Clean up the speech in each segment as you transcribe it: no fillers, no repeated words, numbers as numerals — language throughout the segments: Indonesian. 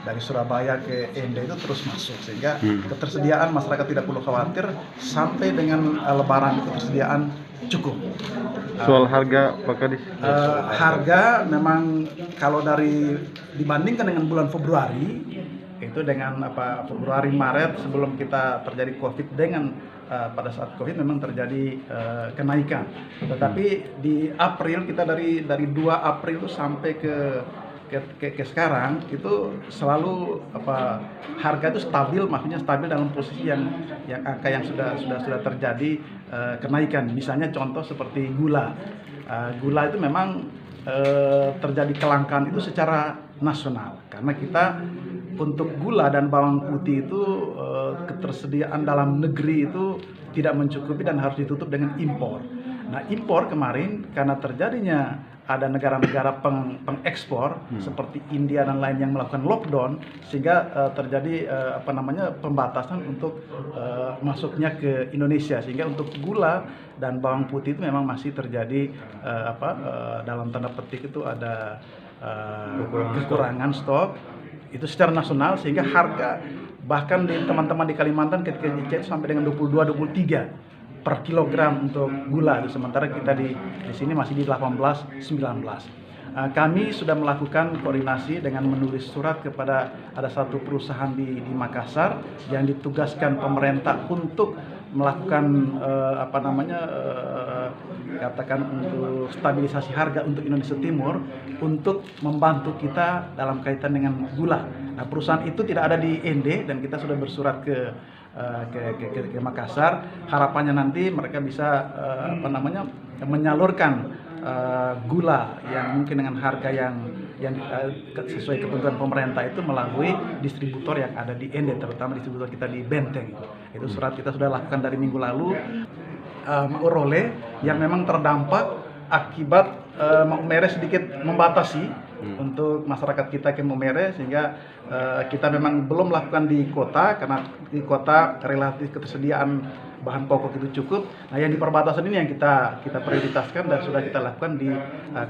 dari Surabaya ke Ende itu terus masuk, sehingga ketersediaan masyarakat tidak perlu khawatir sampai dengan Lebaran ketersediaan cukup. Soal harga Pak Kadis? Harga memang kalau dibandingkan dengan bulan Februari itu dengan Februari Maret sebelum kita terjadi COVID dengan pada saat COVID memang terjadi kenaikan. Tetapi di April kita dari 2 April sampai ke sekarang itu selalu harga itu stabil, maksudnya stabil dalam posisi yang angka yang sudah terjadi kenaikan. Misalnya contoh seperti gula. Gula itu memang terjadi kelangkaan itu secara nasional karena kita untuk gula dan bawang putih itu ketersediaan dalam negeri itu tidak mencukupi dan harus ditutup dengan impor. Nah, impor kemarin karena terjadinya ada negara-negara pengekspor seperti India dan lain yang melakukan lockdown sehingga terjadi pembatasan untuk masuknya ke Indonesia, sehingga untuk gula dan bawang putih itu memang masih terjadi dalam tanda petik itu ada kekurangan stok itu secara nasional, sehingga harga bahkan di teman-teman di Kalimantan ketika dicek sampai dengan 22-23 per kilogram untuk gula, sementara kita di sini masih di 18-19. Kami sudah melakukan koordinasi dengan menulis surat kepada ada satu perusahaan di Makassar yang ditugaskan pemerintah untuk melakukan katakan untuk stabilisasi harga untuk Indonesia Timur untuk membantu kita dalam kaitan dengan gula. Nah, perusahaan itu tidak ada di Ende dan kita sudah bersurat ke Makassar. Harapannya nanti mereka bisa menyalurkan gula yang mungkin dengan harga yang sesuai ketentuan pemerintah itu melalui distributor yang ada di Ende, terutama distributor kita di Benteng. Itu surat kita sudah lakukan dari minggu lalu. Maurole yang memang terdampak akibat Maumere sedikit membatasi untuk masyarakat kita ke Maumere, sehingga kita memang belum melakukan di kota karena di kota relatif ketersediaan bahan pokok itu cukup. Nah, yang di perbatasan ini yang kita prioritaskan dan sudah kita lakukan di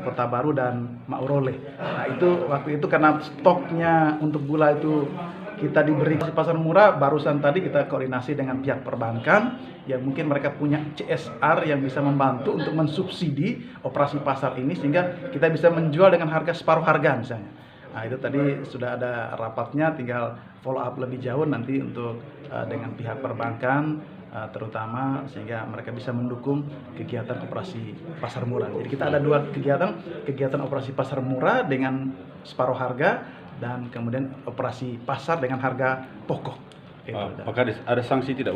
Kota Baru dan Maurole. Nah, itu waktu itu karena stoknya untuk gula itu kita diberi pasar murah, barusan tadi kita koordinasi dengan pihak perbankan yang mungkin mereka punya CSR yang bisa membantu untuk mensubsidi operasi pasar ini sehingga kita bisa menjual dengan harga separuh harga misalnya. Nah, itu tadi sudah ada rapatnya, tinggal follow up lebih jauh nanti untuk dengan pihak perbankan terutama sehingga mereka bisa mendukung kegiatan operasi pasar murah. Jadi kita ada 2 kegiatan operasi pasar murah dengan separuh harga dan kemudian operasi pasar dengan harga pokok. Pak Kadis, ada sanksi tidak?